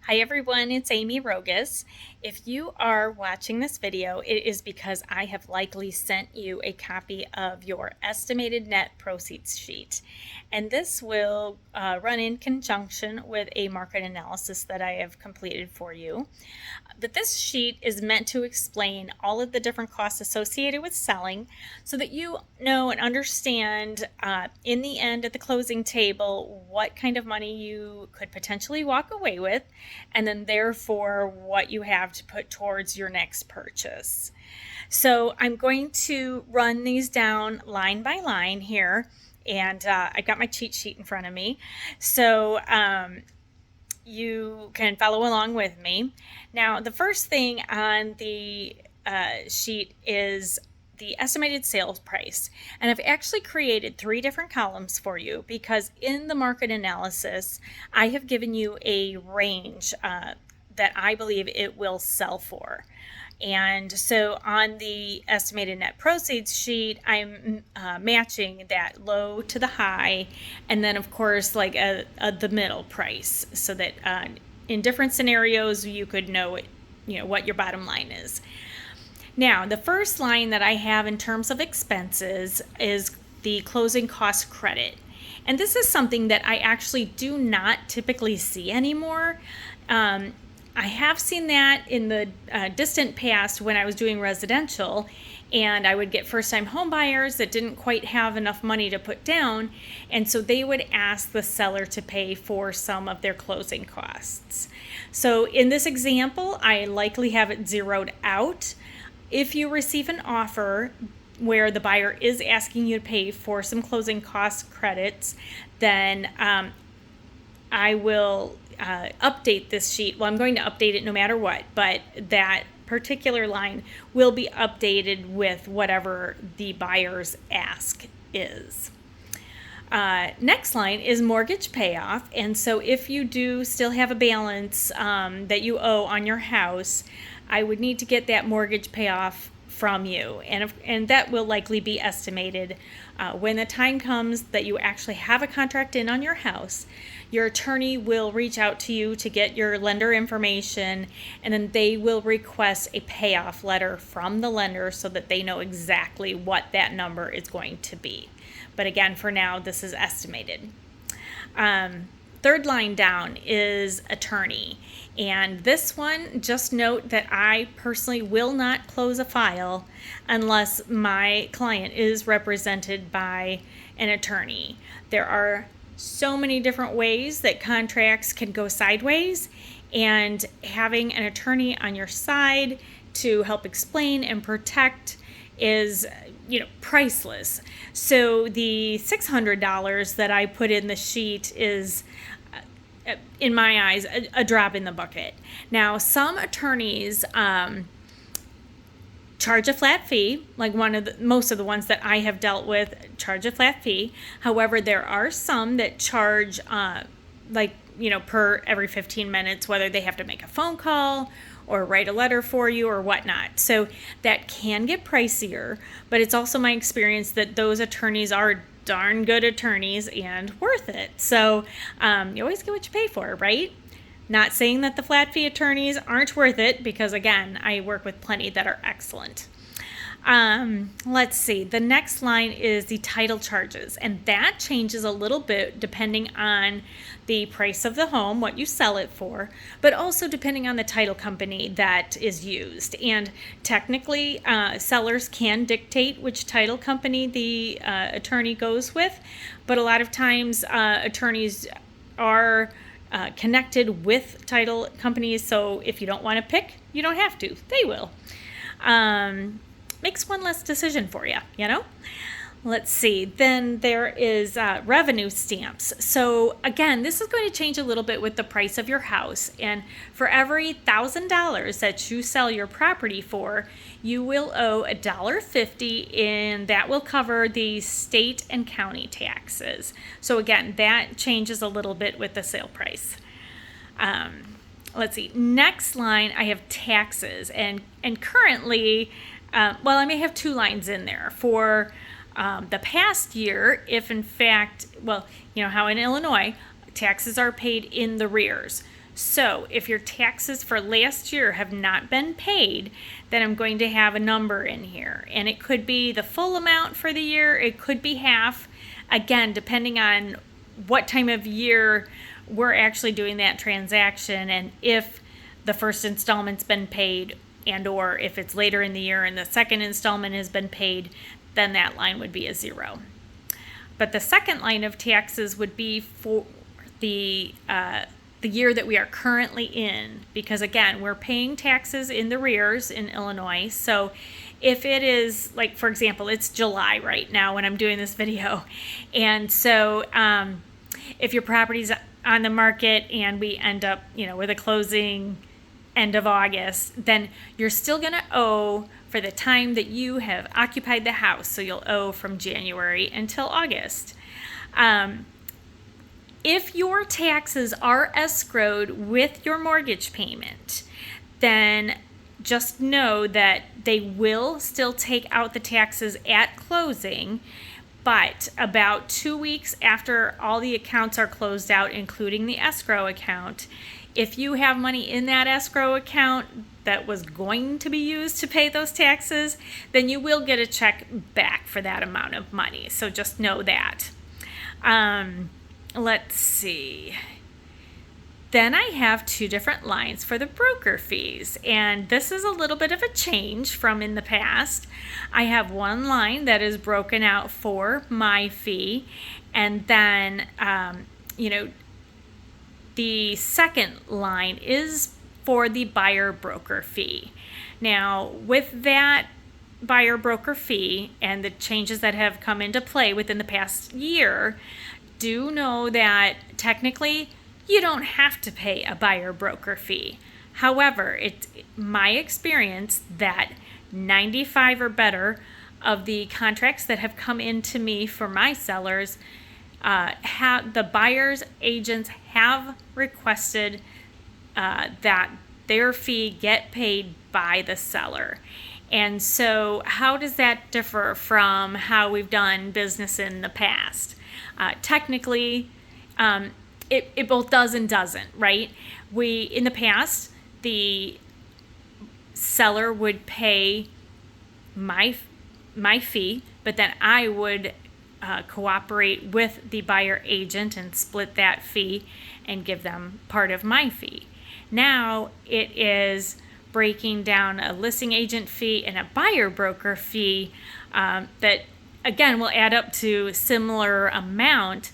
Hi everyone, it's Amy Rogas. If you are watching this video, it is because I have likely sent you a copy of your estimated net proceeds sheet. And this will run in conjunction with a market analysis that I have completed for you. But this sheet is meant to explain all of the different costs associated with selling so that you know and understand in the end at the closing table what kind of money you could potentially walk away with, and then therefore what you have to put towards your next purchase. So I'm going to run these down line by line here, and I've got my cheat sheet in front of me. So you can follow along with me. Now, the first thing on the sheet is the estimated sales price. And I've actually created 3 different columns for you because in the market analysis, I have given you a range that I believe it will sell for. And so on the estimated net proceeds sheet, I'm matching that low to the high, and then of course like the middle price, so that in different scenarios you could know what your bottom line is. Now, the first line that I have in terms of expenses is the closing cost credit. And this is something that I actually do not typically see anymore. I have seen that in the distant past when I was doing residential, and I would get first-time home buyers that didn't quite have enough money to put down, and so they would ask the seller to pay for some of their closing costs. So in this example, I likely have it zeroed out. If you receive an offer where the buyer is asking you to pay for some closing cost credits, then I will update this sheet. Well, I'm going to update it no matter what, but that particular line will be updated with whatever the buyer's ask is. Next line is mortgage payoff. And so if you do still have a balance that you owe on your house, I would need to get that mortgage payoff from you, and that will likely be estimated when the time comes that you actually have a contract in on your house. Your attorney will reach out to you to get your lender information, and then they will request a payoff letter from the lender so that they know exactly what that number is going to be. But again, for now, this is estimated. Third line down is attorney. And this one, just note that I personally will not close a file unless my client is represented by an attorney. There are so many different ways that contracts can go sideways, and having an attorney on your side to help explain and protect is priceless. So the $600 that I put in the sheet is in my eyes a drop in the bucket. Now, some attorneys charge a flat fee, like most of the ones that I have dealt with charge a flat fee. However, there are some that charge per every 15 minutes, whether they have to make a phone call or write a letter for you or whatnot. So that can get pricier, but it's also my experience that those attorneys are darn good attorneys and worth it. So you always get what you pay for, right? Not saying that the flat fee attorneys aren't worth it, because again, I work with plenty that are excellent. Let's see. The next line is the title charges, and that changes a little bit depending on the price of the home, what you sell it for, but also depending on the title company that is used. And technically, sellers can dictate which title company the attorney goes with, but a lot of times attorneys are connected with title companies, so if you don't want to pick, you don't have to. They will. Makes one less decision for you, Let's see. Then there is revenue stamps. So again, this is going to change a little bit with the price of your house. And for every $1,000 that you sell your property for, you will owe $1.50, and that will cover the state and county taxes. So again, that changes a little bit with the sale price. Let's see. Next line, I have taxes, and currently, I may have 2 lines in there for the past year, if in fact, how in Illinois, taxes are paid in the rears. So if your taxes for last year have not been paid, then I'm going to have a number in here. And it could be the full amount for the year, it could be half, again, depending on what time of year we're actually doing that transaction and if the first installment's been paid and or if it's later in the year and the second installment has been paid, then that line would be a 0. But the second line of taxes would be for the year that we are currently in, because again, we're paying taxes in the arrears in Illinois. So if it is, like, for example, it's July right now when I'm doing this video, and so if your property's on the market and we end up, with a closing end of August, then you're still going to owe for the time that you have occupied the house. So you'll owe from January until August. If your taxes are escrowed with your mortgage payment, then just know that they will still take out the taxes at closing, but about 2 weeks after all the accounts are closed out, including the escrow account, if you have money in that escrow account that was going to be used to pay those taxes, then you will get a check back for that amount of money. So just know that. Let's see. Then I have 2 different lines for the broker fees, and this is a little bit of a change from in the past. I have one line that is broken out for my fee, and then the second line is for the buyer broker fee. Now, with that buyer broker fee and the changes that have come into play within the past year, do know that technically you don't have to pay a buyer broker fee. However, it's my experience that 95 or better of the contracts that have come into me for my sellers, the buyer's agents have requested that their fee get paid by the seller. And so how does that differ from how we've done business in the past? Technically, it both does and doesn't, right? In the past, the seller would pay my fee, but then I would cooperate with the buyer agent and split that fee and give them part of my fee. Now it is breaking down a listing agent fee and a buyer broker fee that again will add up to similar amount,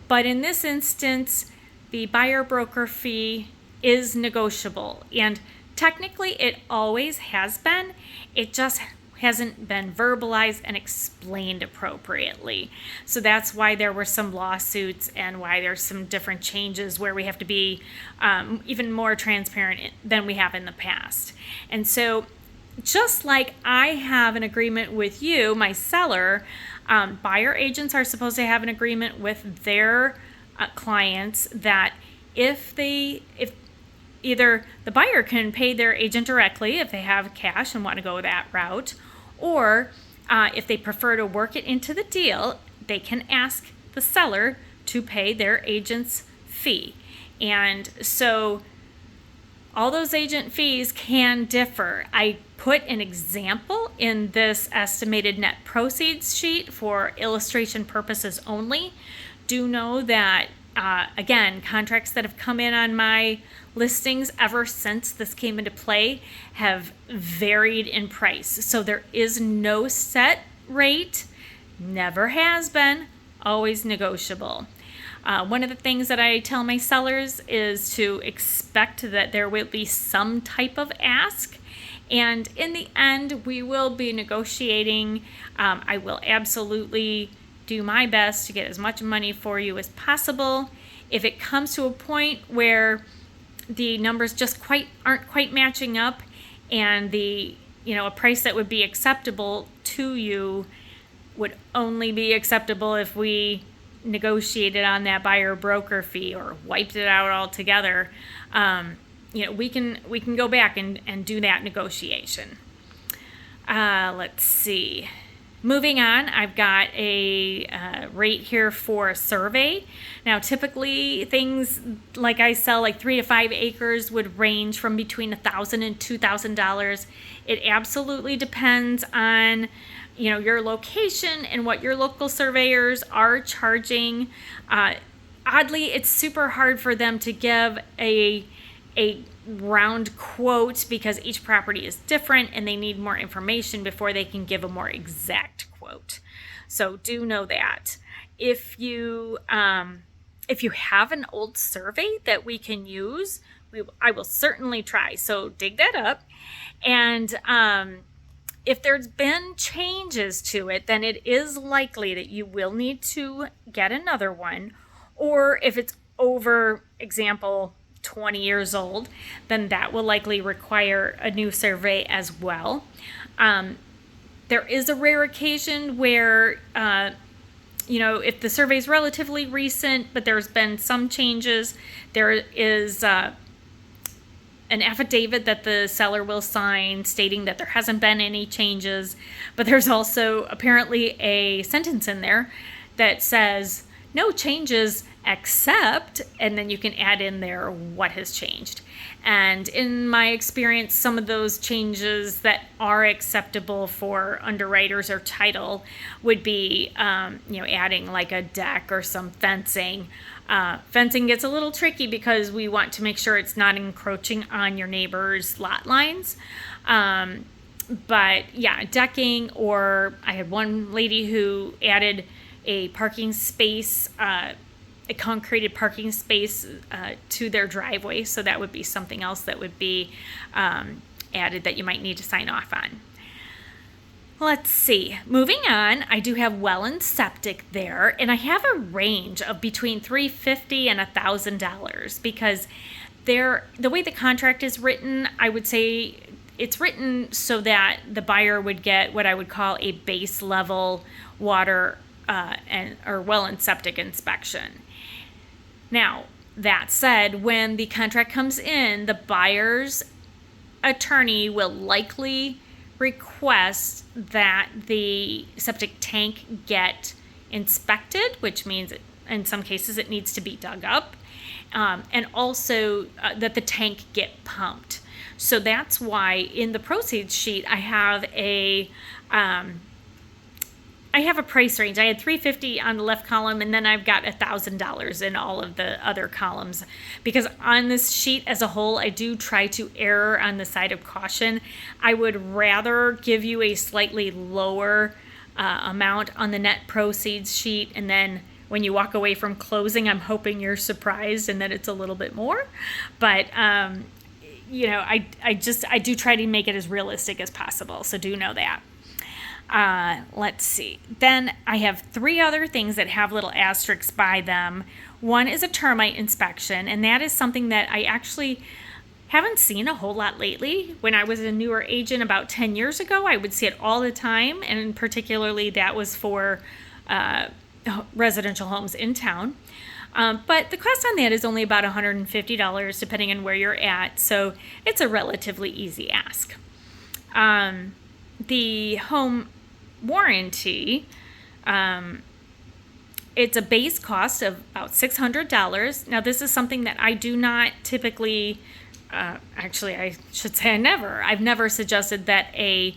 but in this instance the buyer broker fee is negotiable, and technically it always has been. It just hasn't been verbalized and explained appropriately. So that's why there were some lawsuits and why there's some different changes where we have to be even more transparent than we have in the past. And so just like I have an agreement with you, my seller, buyer agents are supposed to have an agreement with their clients that if either the buyer can pay their agent directly if they have cash and want to go that route, or if they prefer to work it into the deal, they can ask the seller to pay their agent's fee. And so all those agent fees can differ. I put an example in this estimated net proceeds sheet for illustration purposes only. Do know that, again, contracts that have come in on my listings ever since this came into play have varied in price. So there is no set rate, never has been, always negotiable. One of the things that I tell my sellers is to expect that there will be some type of ask, and in the end we will be negotiating. I will absolutely do my best to get as much money for you as possible. If it comes to a point where the numbers just aren't quite matching up, and a price that would be acceptable to you would only be acceptable if we negotiated on that buyer broker fee or wiped it out altogether, we can go back and do that negotiation. Let's see. Moving on, I've got a rate here for a survey. Now, typically things like I sell like 3 to 5 acres would range from between $1,000 and $2,000. It absolutely depends on your location and what your local surveyors are charging. Oddly, it's super hard for them to give a round quote because each property is different and they need more information before they can give a more exact quote. So do know that. If you have an old survey that we can use, I will certainly try. So dig that up. And if there's been changes to it, then it is likely that you will need to get another one. Or if it's over, example, 20 years old, then that will likely require a new survey as well. There is a rare occasion where, if the survey is relatively recent, but there's been some changes, there is an affidavit that the seller will sign stating that there hasn't been any changes, but there's also apparently a sentence in there that says no changes except, and then you can add in there what has changed. And in my experience, some of those changes that are acceptable for underwriters or title would be, adding like a deck or some fencing. Fencing gets a little tricky because we want to make sure it's not encroaching on your neighbor's lot lines. But yeah, decking, or I had one lady who added a parking space, a concreted parking space to their driveway. So that would be something else that would be added that you might need to sign off on. Let's see. Moving on, I do have well and septic there, and I have a range of between $350 and $1,000 because the way the contract is written, I would say it's written so that the buyer would get what I would call a base level water or well and septic inspection. Now, that said, when the contract comes in, the buyer's attorney will likely request that the septic tank get inspected, which means in some cases it needs to be dug up, and also that the tank get pumped. So that's why in the proceeds sheet I have a price range. I had $350 on the left column, and then I've got $1,000 in all of the other columns. Because on this sheet as a whole, I do try to err on the side of caution. I would rather give you a slightly lower amount on the net proceeds sheet, and then when you walk away from closing, I'm hoping you're surprised and that it's a little bit more. But I do try to make it as realistic as possible. So do know that. Let's see. Then I have 3 other things that have little asterisks by them. One is a termite inspection, and that is something that I actually haven't seen a whole lot lately. When I was a newer agent about 10 years ago, I would see it all the time, and particularly that was for residential homes in town. But the cost on that is only about $150 depending on where you're at, so it's a relatively easy ask. The home warranty, it's a base cost of about $600. Now, this is something that I do not typically, actually, I should say I've never suggested that a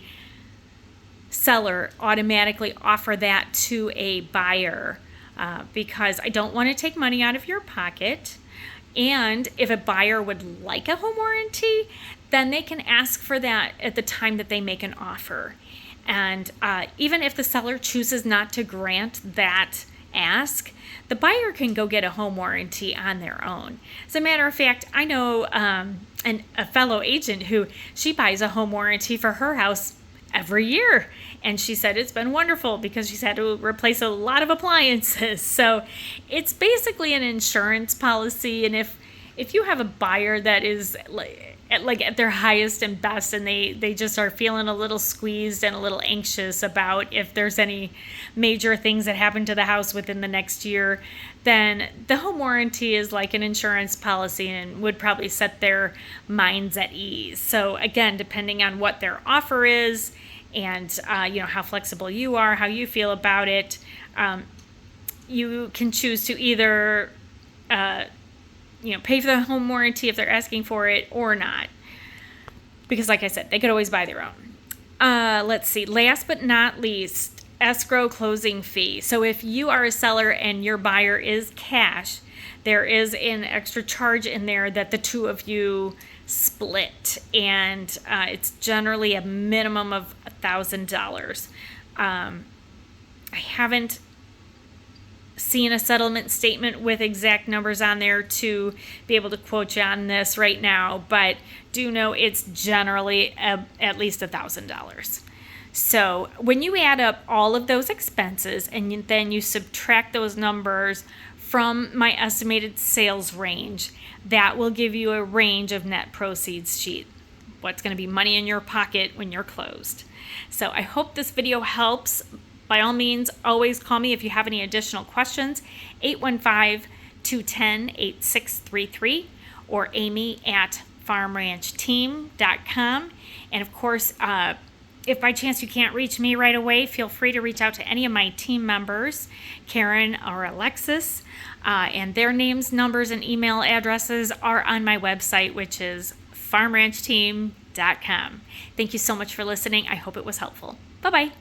seller automatically offer that to a buyer because I don't want to take money out of your pocket. And if a buyer would like a home warranty, then they can ask for that at the time that they make an offer. And even if the seller chooses not to grant that ask, the buyer can go get a home warranty on their own. As a matter of fact, I know a fellow agent who she buys a home warranty for her house every year. And she said it's been wonderful because she's had to replace a lot of appliances. So it's basically an insurance policy. And if you have a buyer that is at their highest and best, and they just are feeling a little squeezed and a little anxious about if there's any major things that happen to the house within the next year, then the home warranty is like an insurance policy and would probably set their minds at ease. So again, depending on what their offer is and how flexible you are, how you feel about it. You can choose to either pay for the home warranty if they're asking for it or not, because like I said, they could always buy their own. Let's see, last but not least, escrow closing fee. So if you are a seller and your buyer is cash, there is an extra charge in there that the two of you split, and it's generally a minimum of $1,000. I haven't seen a settlement statement with exact numbers on there to be able to quote you on this right now, but do know it's generally at least $1,000. So when you add up all of those expenses and then you subtract those numbers from my estimated sales range, that will give you a range of net proceeds sheet. What's going to be money in your pocket when you're closed. So I hope this video helps. By all means, always call me if you have any additional questions, 815-210-8633 or amy@farmranchteam.com. And of course, if by chance you can't reach me right away, feel free to reach out to any of my team members, Karen or Alexis, and their names, numbers, and email addresses are on my website, which is farmranchteam.com. Thank you so much for listening. I hope it was helpful. Bye-bye.